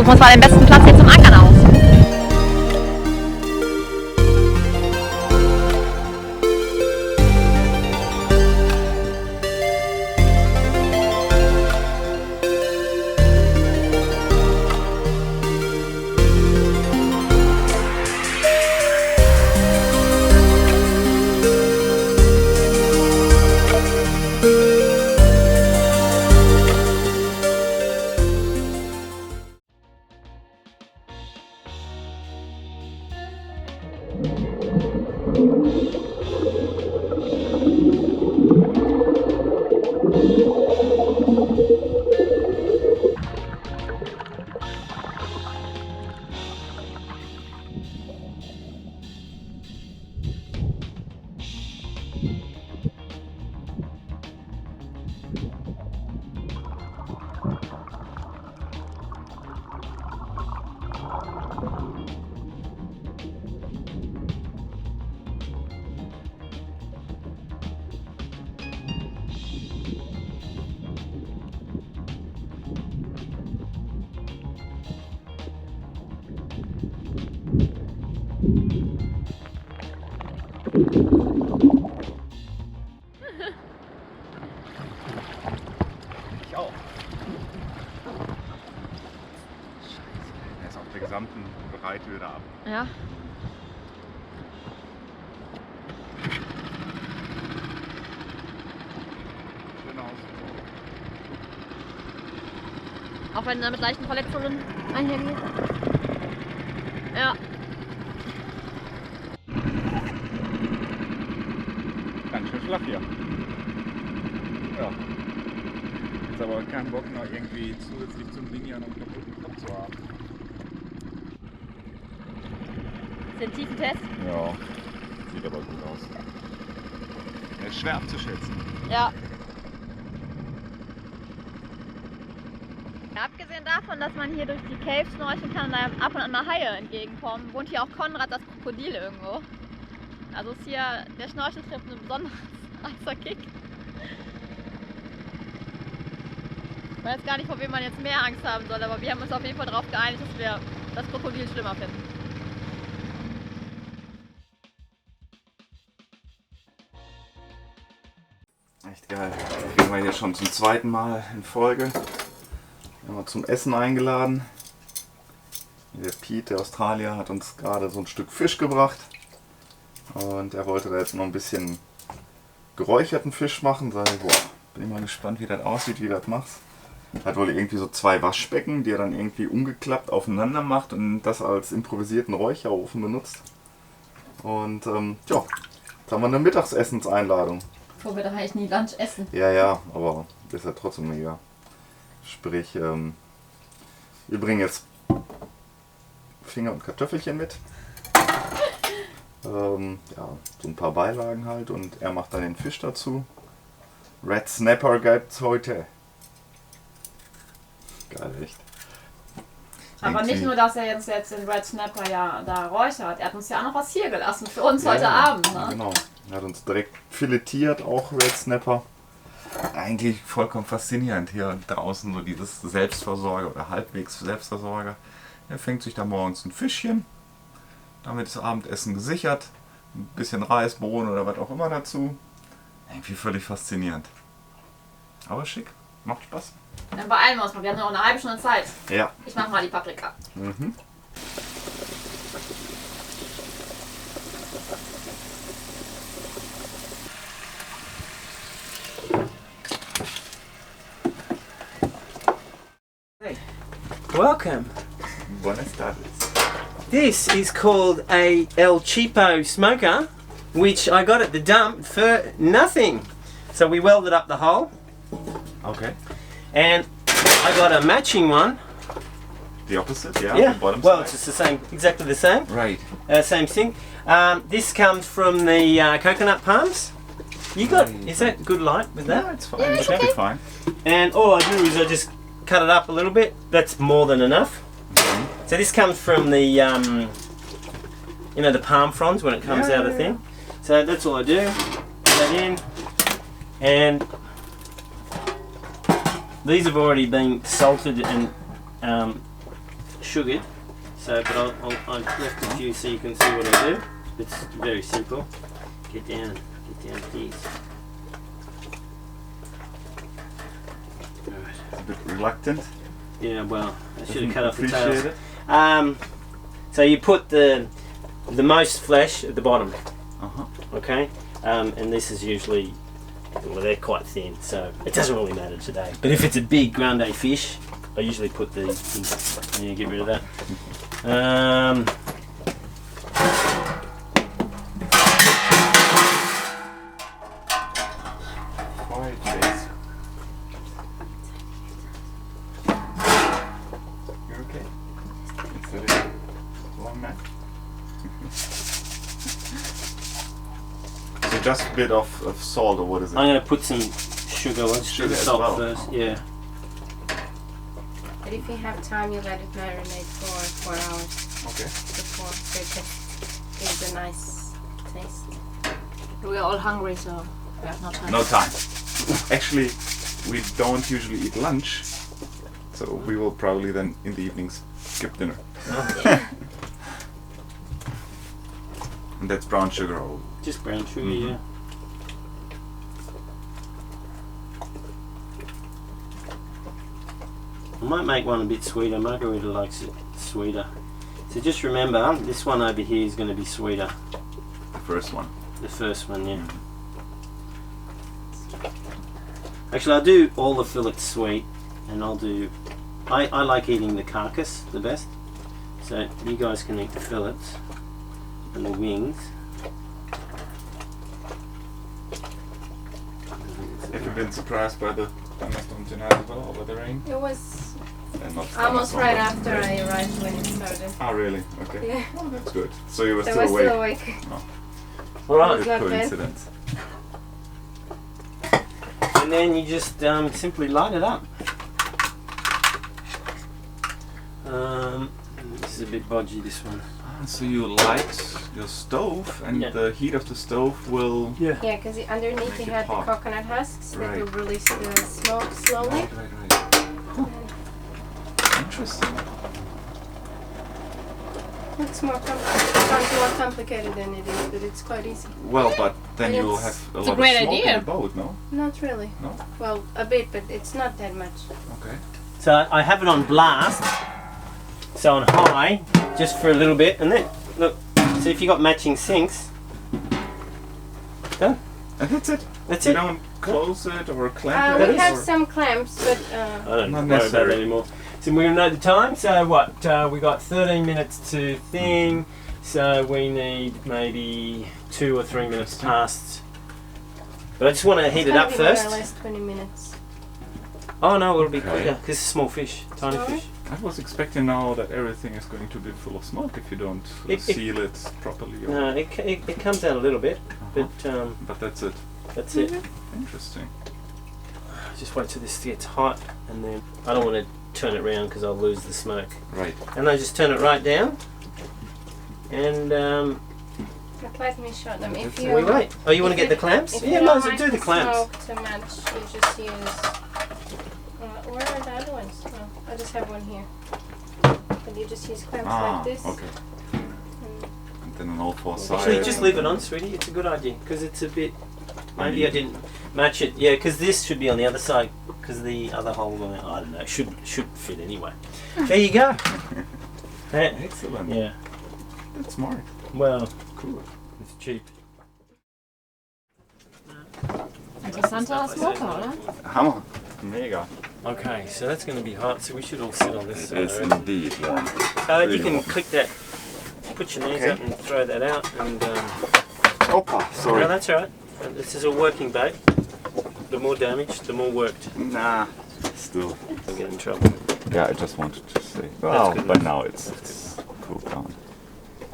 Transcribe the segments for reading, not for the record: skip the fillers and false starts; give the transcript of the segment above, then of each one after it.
suchen wir uns mal den besten Platz hier zum Ankern aus. Ich auch. Scheiße, er ist auf der gesamten Breite wieder ab. Ja. Schön aus. Auch wenn er mit leichten Verletzungen einhergeht. Ja. Ganz schön flach hier. Ja. Jetzt aber keinen Bock noch irgendwie zusätzlich zum Ding hier noch einen kaputten Kopf zu haben. Den tiefen Test? Ja. Sieht aber gut aus. Er ist schwer abzuschätzen. Ja. Abgesehen davon, dass man hier durch die Caves schnorcheln kann und da ab und an mal Haie entgegenkommen, wohnt hier auch Konrad, das Krokodil, irgendwo. Also ist hier der Schnorcheltrip ein besonders heißer Kick. Ich weiß gar nicht, vor wem man jetzt mehr Angst haben soll, aber wir haben uns auf jeden Fall darauf geeinigt, dass wir das Krokodil schlimmer finden. Echt geil. Da gehen wir hier schon zum zweiten Mal in Folge. Wir haben zum Essen eingeladen. Der Pete, der Australier, hat uns gerade so ein Stück Fisch gebracht. Und er wollte da jetzt noch ein bisschen geräucherten Fisch machen. Sag ich, boah, bin ich mal gespannt, wie das aussieht, wie du das machst. Hat wohl irgendwie so 2 Waschbecken, die er dann irgendwie umgeklappt aufeinander macht und das als improvisierten Räucherofen benutzt. Und ja, jetzt haben wir eine Mittagsessenseinladung. Wo wir doch eigentlich nie Lunch essen. Ja, aber das ist ja trotzdem mega. Sprich, wir bringen jetzt Finger und Kartoffelchen mit. Ja, so ein paar Beilagen halt und er macht dann den Fisch dazu. Red Snapper gibt's heute. Geil, echt. Aber nicht nur, dass er jetzt den Red Snapper ja da räuchert, er hat uns ja auch noch was hier gelassen für uns heute Abend. Ne? Genau, er hat uns direkt filetiert, auch Red Snapper. Eigentlich vollkommen faszinierend hier draußen, so dieses Selbstversorger oder halbwegs Selbstversorger. Er fängt sich da morgens ein Fischchen, damit ist das Abendessen gesichert, ein bisschen Reis, Bohnen oder was auch immer dazu. Irgendwie völlig faszinierend. Aber schick, macht Spaß. Dann beeilen wir uns mal, wir haben noch eine halbe Stunde Zeit. Ja. Ich mach mal die Paprika. Mhm. Welcome. Buenas tardes. This is called a El Cheapo smoker, which I got at the dump for nothing. So we welded up the hole, Okay. and I got a matching one. The opposite, yeah? Yeah. The bottom Well, side. it's just the same, exactly the same. Right. Same thing. This comes from the coconut palms. You got? Right. Is that good light with that? Yeah, it's fine. It should be fine. And all I do is I just cut it up a little bit. That's more than enough. So this comes from the, you know, the palm fronds when it comes out of thing. So that's all I do. Put that in, and these have already been salted and sugared. So, but I've left a few so you can see what I do. It's very simple. Get down please. Alright. A bit reluctant. Yeah, well, I should have cut off the Appreciate tails. it. So you put the most flesh at the bottom. Okay, and this is usually, well, they're quite thin, so it doesn't really matter today. But if it's a big grande fish, I usually put the yeah, get rid of that. Quiet face. You're okay? Is that it? Long neck? So just a bit of salt, or what is it? I'm going to put some sugar. Let's do Sugar the as salt well. first. Oh. Yeah. But if you have time, you let it marinate for 4 hours Okay. before, so it just gives a nice taste. We're all hungry, so we have no time. No time. Actually, we don't usually eat lunch, so we will probably then in the evenings skip dinner. And that's brown sugar. Or Just brown sugar, Mhm. yeah. I might make one a bit sweeter. Margarita likes it sweeter. So just remember, this one over here is going to be sweeter. the first one. The first one, yeah. Actually, I'll do all the fillets sweet, and I'll do... I like eating the carcass the best. So you guys can eat the fillets and the wings. Have you been surprised by the thunderstorm tonight as well, over the rain? It was And not almost thunderstorm, right but after rain. I arrived when it started. Ah, really? Okay. Yeah. Oh, that's good. So you were So I still was awake. still awake. All right. It's Good not bad. coincidence. And then you just simply light it up. This is a bit bodgy, this one. Ah, so you light your stove, and Yeah. the heat of the stove will... Yeah. Yeah, because underneath Make you it had the pop. coconut husks that Right. will release the smoke slowly. Right. Interesting. Looks sounds more complicated than it is, but it's quite easy. Well, but then you will It's- have a it's a lot great of smoke idea. in the boat, no? Not really. No? Well, a bit, but it's not that much. Okay. So I have it on blast, so on high, just for a little bit, and then look. So if you got matching sinks, done. And that's it. That's You it. don't close it or clamp That it? We have or- some clamps, but I don't Not worry about necessary. that anymore. So we're gonna know the time. So what? We got 13 minutes to thing. So we need maybe 2 or 3 minutes past. But I just want to heat it's it gonna up be more or first. less 20 minutes. Oh no, it'll be Okay. quicker because it's small fish, tiny Smaller? fish. I was expecting now that everything is going to be full of smoke if you don't It- seal it properly. Or No, it comes out a little bit, but But that's it. that's it. Interesting. Just wait till this gets hot, and then I don't want to turn it around because I'll lose the smoke. Right. And I just turn it right down, and But let me show them. If That's you it. we wait. Oh, you want to get the clamps? If Yeah, you might don't as well like do the clamps. smoke too much, you just use. Where are the other ones? No, I just have one here. But you just use clamps Ah, like this. okay. And And then on all four sides. Actually, just leave it on, sweetie. It's a good idea because it's a bit. Maybe I didn't match it. Yeah, because this should be on the other side because the other hole on it, I don't know, should fit anyway. There you go. Excellent. Yeah. That's smart. Well, Cool. it's cheap. Interessanter Smoker, oder? Hammer. Mega. Okay, so that's going to be hot, so we should all sit on this It side. is indeed warm. You Really can warm. click that, put your knees Okay. up and throw that out, and Opa, sorry. no, that's all right. This is a working bait. The more damage, the more worked. Nah. Still. I'll get in trouble. Yeah, I just wanted to say. Well, good but enough. now it's cooled down.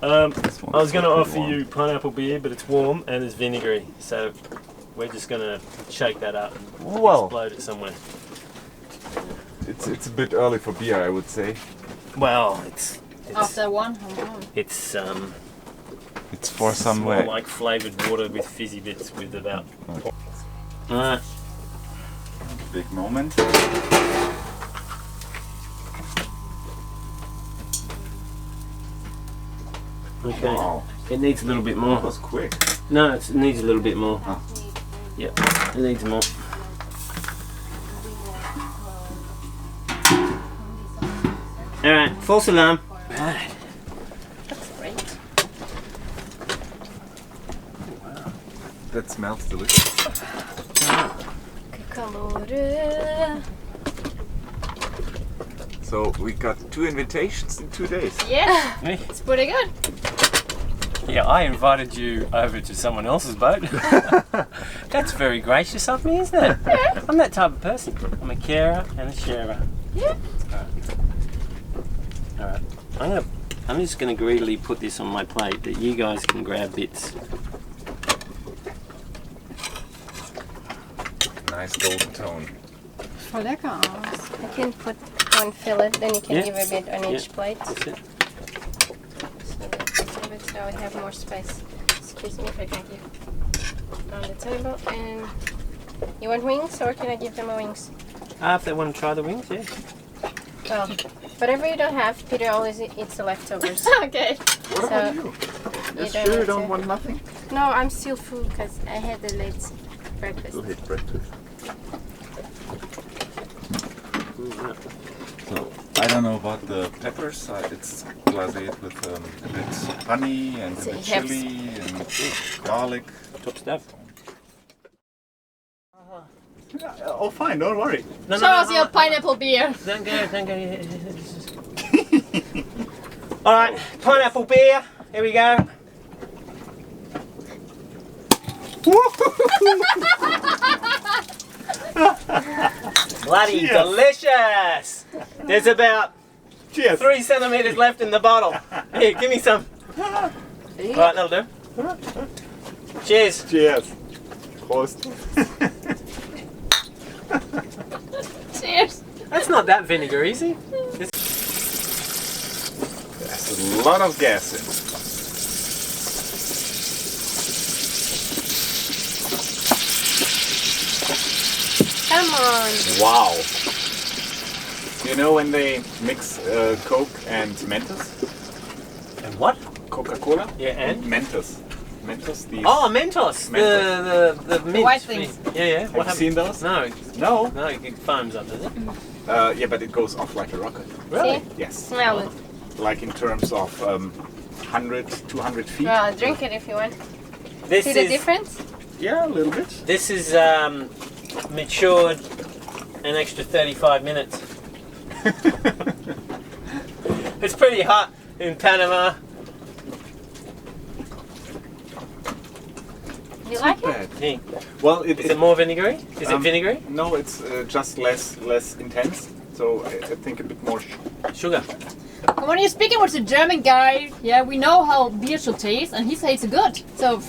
This I was going to one's offer warm. you pineapple beer, but it's warm and it's vinegary, so we're just going to shake that up and Well, explode it somewhere. it's a bit early for beer, I would say. Well, it's After one. it's It's for more somewhere. like flavoured water with fizzy bits with about. Alright, Big moment. Okay. Wow, It needs a little bit more. that was quick. No, it needs a little bit more. Ah. Yep, it needs more. Alright, false alarm. Right. That's great. That smells delicious. Calore. So we got 2 invitations in 2 days. Yeah, Me? it's pretty good. Yeah, I invited you over to someone else's boat. That's very gracious of me, isn't it? Yeah. I'm that type of person. I'm a carer and a sharer. Yeah. Alright. I'm just gonna greedily put this on my plate that you guys can grab bits. Nice golden tone. Voll lecker aus. You can put one fillet, then you can Yeah. give a bit on each Yeah. plate. That's it. So we have more space. Excuse me if I can give on the table. And you want wings, or can I give them a wings? If they want to try the wings, yeah. Well, whatever you don't have, Peter always eats the leftovers. Okay. What about you? You Sure you need don't to. want nothing? No, I'm still full because I had the late breakfast. You'll hate breakfast. So, I don't know about the peppers. It's glazed with a bit honey and a So bit you have- chili and garlic. Top stuff. Yeah, oh, fine, don't worry. No, Show us your pineapple beer. Don't go. Alright, pineapple beer. Here we go. Bloody Cheers. delicious! There's about Cheers. 3 centimeters left in the bottle. Here, give me some. Alright, that'll do. Cheers. Cheers. Prost. Cheers. That's not that vinegar, easy. There's a lot of gas in. Come on. Wow. You know when they mix Coke and Mentos? And what? Coca-Cola? Yeah, and? Mentos. Mentos, these. Oh, Mentos. The mint. white things. Yeah, yeah. Have you seen those? No, No. no, it foams up, does it? Yeah, but it goes off like a rocket. Really? Yes. Smell it. Like in terms of 100, 200 feet. Well, drink it if you want. This See the is difference? Yeah, a little bit. this is matured an extra 35 minutes. It's pretty hot in Panama. You like it? Bad. Hey, Well, is it more vinegary? Is it vinegary? No, it's just less intense. So I think a bit more. Sugar. Come on, you're speaking with the German guy. Yeah, we know how beer should taste, and he says it's good. So,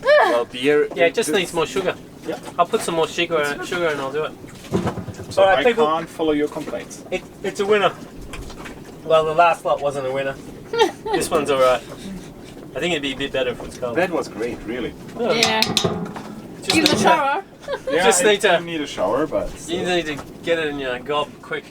Well, beer. Yeah, it just needs more sugar. Yeah. I'll put some more sugar and I'll do it. So Alright, I people. can't follow your complaints. It's a winner. Well, the last lot wasn't a winner. This one's alright. I think it'd be a bit better if it's cold. That was great, really. yeah. Just Give the need shower. Yeah, Just I need to- need a shower, but You need to get it in your gob quick.